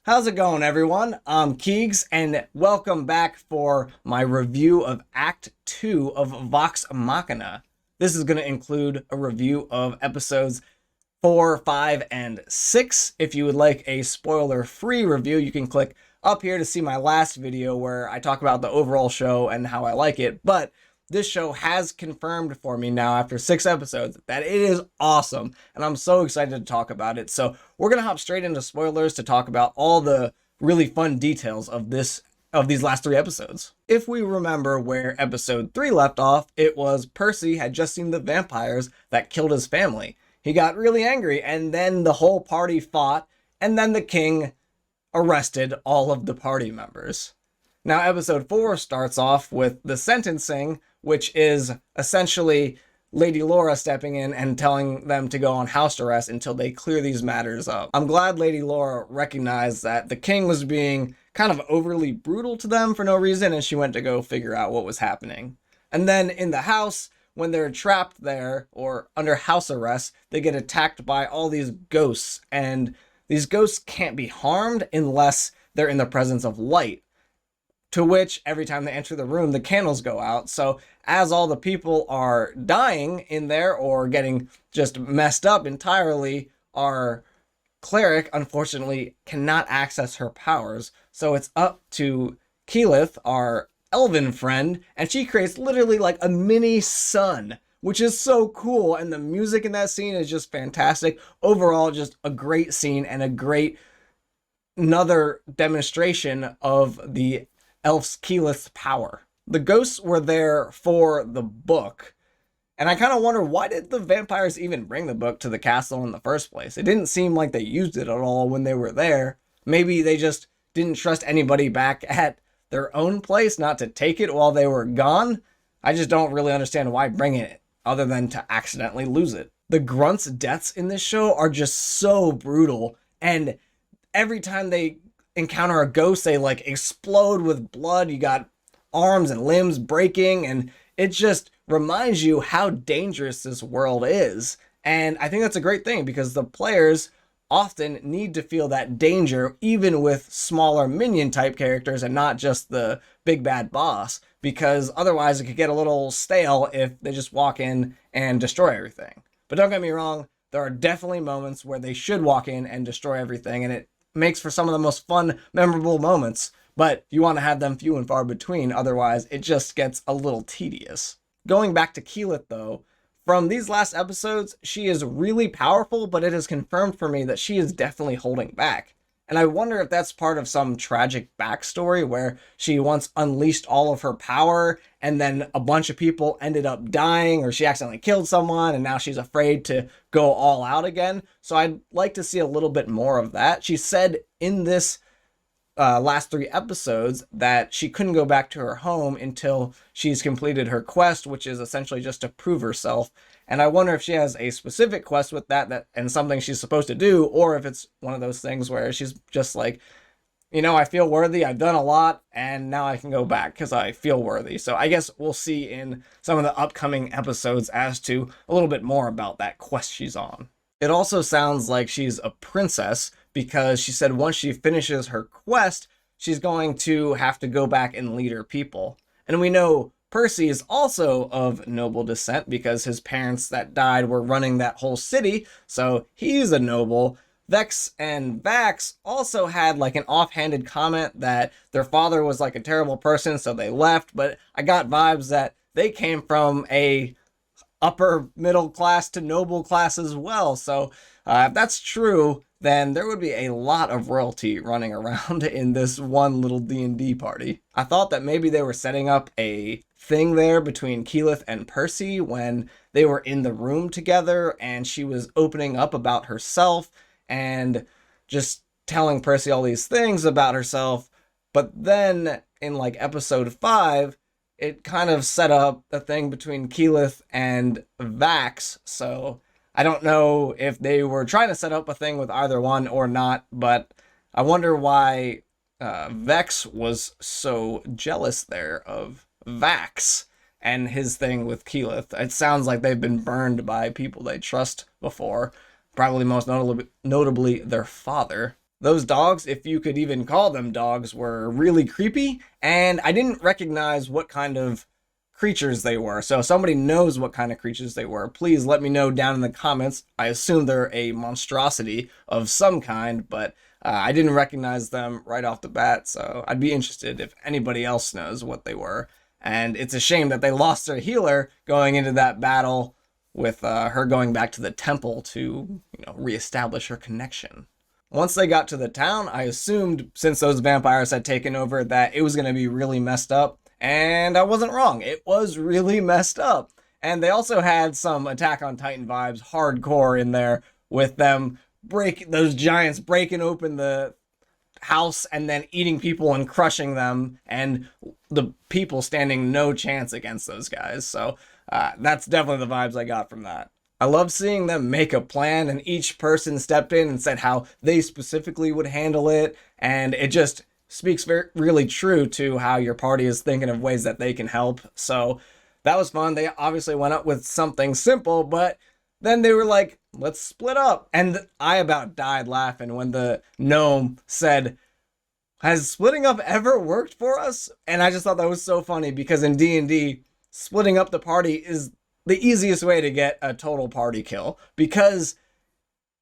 How's it going, everyone? I'm Keegs, and welcome back for my review of Act 2 of Vox Machina. This is going to include a review of episodes 4, 5, and 6. If you would like a spoiler-free review, you can click up here to see my last video where I talk about the overall show and how I like it. But this show has confirmed for me now after 6 episodes that it is awesome, and I'm so excited to talk about it. So we're gonna hop straight into spoilers to talk about all the really fun details of these last 3 episodes. If we remember where episode 3 left off, it was Percy had just seen the vampires that killed his family. He got really angry, and then the whole party fought, and then the king arrested all of the party members. Now, episode 4 starts off with the sentencing, which is essentially Lady Laura stepping in and telling them to go on house arrest until they clear these matters up. I'm glad Lady Laura recognized that the king was being kind of overly brutal to them for no reason, and she went to go figure out what was happening. And then in the house, when they're trapped there or under house arrest, they get attacked by all these ghosts, and these ghosts can't be harmed unless they're in the presence of light. To which, every time they enter the room, the candles go out. So as all the people are dying in there or getting just messed up entirely, our cleric, unfortunately, cannot access her powers. So it's up to Keyleth, our elven friend, and she creates literally like a mini sun, which is so cool. And the music in that scene is just fantastic. Overall, just a great scene and a great another demonstration of the elf's Keyleth's power. The ghosts were there for the book, and I kind of wonder, why did the vampires even bring the book to the castle in the first place? It didn't seem like they used it at all when they were there. Maybe they just didn't trust anybody back at their own place not to take it while they were gone. I just don't really understand why bring it other than to accidentally lose it. The grunts' deaths in this show are just so brutal, and every time they encounter a ghost, they like explode with blood. You got arms and limbs breaking, and it just reminds you how dangerous this world is. And I think that's a great thing, because the players often need to feel that danger even with smaller minion type characters and not just the big bad boss, because otherwise it could get a little stale if they just walk in and destroy everything. But don't get me wrong, there are definitely moments where they should walk in and destroy everything, and it makes for some of the most fun, memorable moments, but you want to have them few and far between, otherwise it just gets a little tedious. Going back to Keyleth, though, from these last episodes, she is really powerful, but it is confirmed for me that she is definitely holding back. And I wonder if that's part of some tragic backstory where she once unleashed all of her power, and then a bunch of people ended up dying, or she accidentally killed someone, and now she's afraid to go all out again. So I'd like to see a little bit more of that. She said in this last 3 episodes that she couldn't go back to her home until she's completed her quest, which is essentially just to prove herself. And I wonder if she has a specific quest with that and something she's supposed to do, or if it's one of those things where she's just like, you know, I feel worthy, I've done a lot, and now I can go back because I feel worthy. So I guess we'll see in some of the upcoming episodes as to a little bit more about that quest she's on. It also sounds like she's a princess, because she said once she finishes her quest, she's going to have to go back and lead her people. And we know Percy is also of noble descent because his parents that died were running that whole city, so he's a noble. Vex and Vax also had like an offhanded comment that their father was like a terrible person, so they left, but I got vibes that they came from a upper middle class to noble class as well. So if that's true, then there would be a lot of royalty running around in this one little D&D party. I thought that maybe they were setting up a thing there between Keyleth and Percy when they were in the room together, and she was opening up about herself and just telling Percy all these things about herself. But then in like episode 5, it kind of set up a thing between Keyleth and Vax. So I don't know if they were trying to set up a thing with either one or not, but I wonder why Vex was so jealous there of Vax and his thing with Keyleth. It sounds like they've been burned by people they trust before, probably most notably their father. Those dogs, if you could even call them dogs, were really creepy, and I didn't recognize what kind of creatures they were. So if somebody knows what kind of creatures they were, please let me know down in the comments. I assume they're a monstrosity of some kind, but I didn't recognize them right off the bat, so I'd be interested if anybody else knows what they were. And it's a shame that they lost their healer going into that battle with her going back to the temple to, reestablish her connection. Once they got to the town, I assumed, since those vampires had taken over, that it was going to be really messed up. And I wasn't wrong. It was really messed up. And they also had some Attack on Titan vibes hardcore in there, with them those giants breaking open the house and then eating people and crushing them, and the people standing no chance against those guys. So that's definitely the vibes I got from that. I love seeing them make a plan, and each person stepped in and said how they specifically would handle it, and it just speaks really true to how your party is thinking of ways that they can help. So that was fun. They obviously went up with something simple, but then they were like, let's split up. And I about died laughing when the gnome said, has splitting up ever worked for us? And I just thought that was so funny, because in D&D, splitting up the party is the easiest way to get a total party kill, because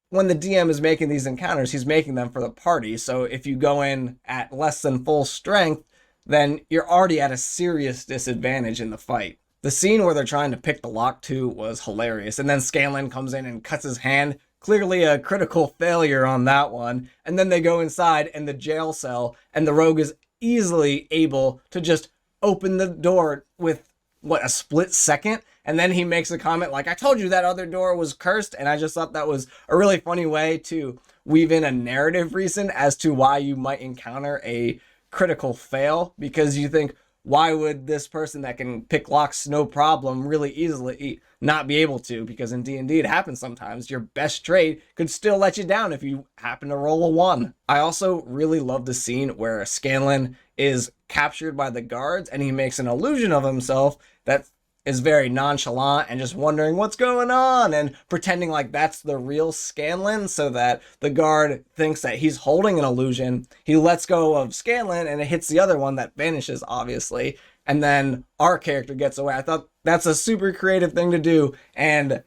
when the DM is making these encounters, he's making them for the party. So if you go in at less than full strength, then you're already at a serious disadvantage in the fight. The scene where they're trying to pick the lock too was hilarious. And then Scanlan comes in and cuts his hand. Clearly a critical failure on that one. And then they go inside in the jail cell, and the rogue is easily able to just open the door with, a split second? And then he makes a comment like, I told you that other door was cursed. And I just thought that was a really funny way to weave in a narrative reason as to why you might encounter a critical fail, because you think, why would this person that can pick locks no problem really easily not be able to? Because in D&D it happens sometimes. Your best trait could still let you down if you happen to roll a 1. I also really love the scene where Scanlan is captured by the guards, and he makes an illusion of himself that is very nonchalant and just wondering what's going on and pretending like that's the real Scanlan, so that the guard thinks that he's holding an illusion. He lets go of Scanlan and it hits the other one that vanishes, obviously. And then our character gets away. I thought that's a super creative thing to do. And,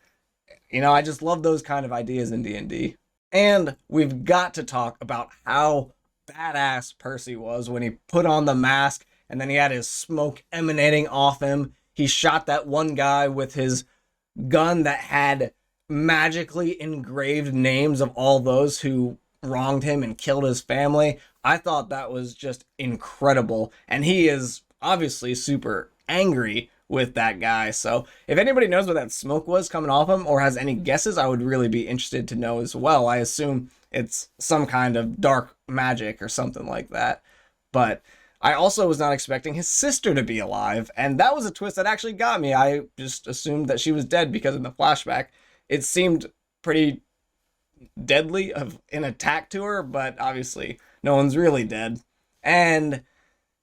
I just love those kind of ideas in D&D. And we've got to talk about how badass Percy was when he put on the mask and then he had his smoke emanating off him. He shot that one guy with his gun that had magically engraved names of all those who wronged him and killed his family. I thought that was just incredible. And he is obviously super angry with that guy. So if anybody knows what that smoke was coming off him or has any guesses, I would really be interested to know as well. I assume it's some kind of dark magic or something like that. But I also was not expecting his sister to be alive, and that was a twist that actually got me. I just assumed that she was dead because in the flashback, it seemed pretty deadly of an attack to her, but obviously no one's really dead. And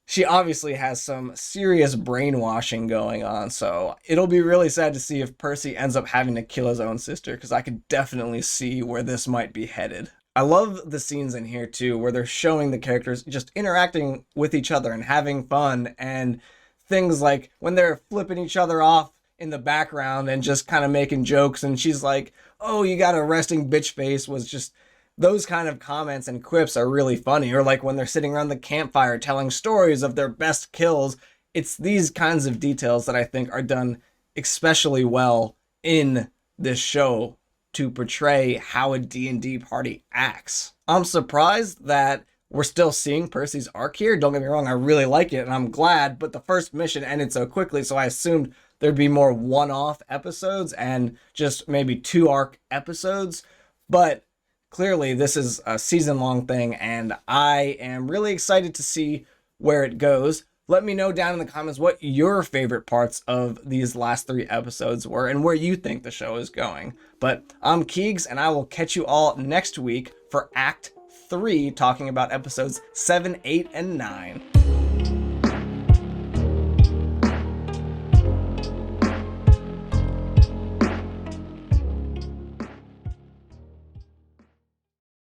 she obviously has some serious brainwashing going on, so it'll be really sad to see if Percy ends up having to kill his own sister, because I could definitely see where this might be headed. I love the scenes in here too, where they're showing the characters just interacting with each other and having fun, and things like when they're flipping each other off in the background and just kind of making jokes, and she's like, oh, you got a resting bitch face, was just, those kind of comments and quips are really funny. Or like when they're sitting around the campfire telling stories of their best kills. It's these kinds of details that I think are done especially well in this show to portray how a D&D party acts. I'm surprised that we're still seeing Percy's arc here. Don't get me wrong, I really like it and I'm glad, but the first mission ended so quickly, so I assumed there'd be more one-off episodes and just maybe 2 arc episodes. But clearly this is a season-long thing, and I am really excited to see where it goes. Let me know down in the comments what your favorite parts of these last 3 episodes were and where you think the show is going. But I'm Keegs, and I will catch you all next week for Act 3, talking about episodes 7, 8, and 9.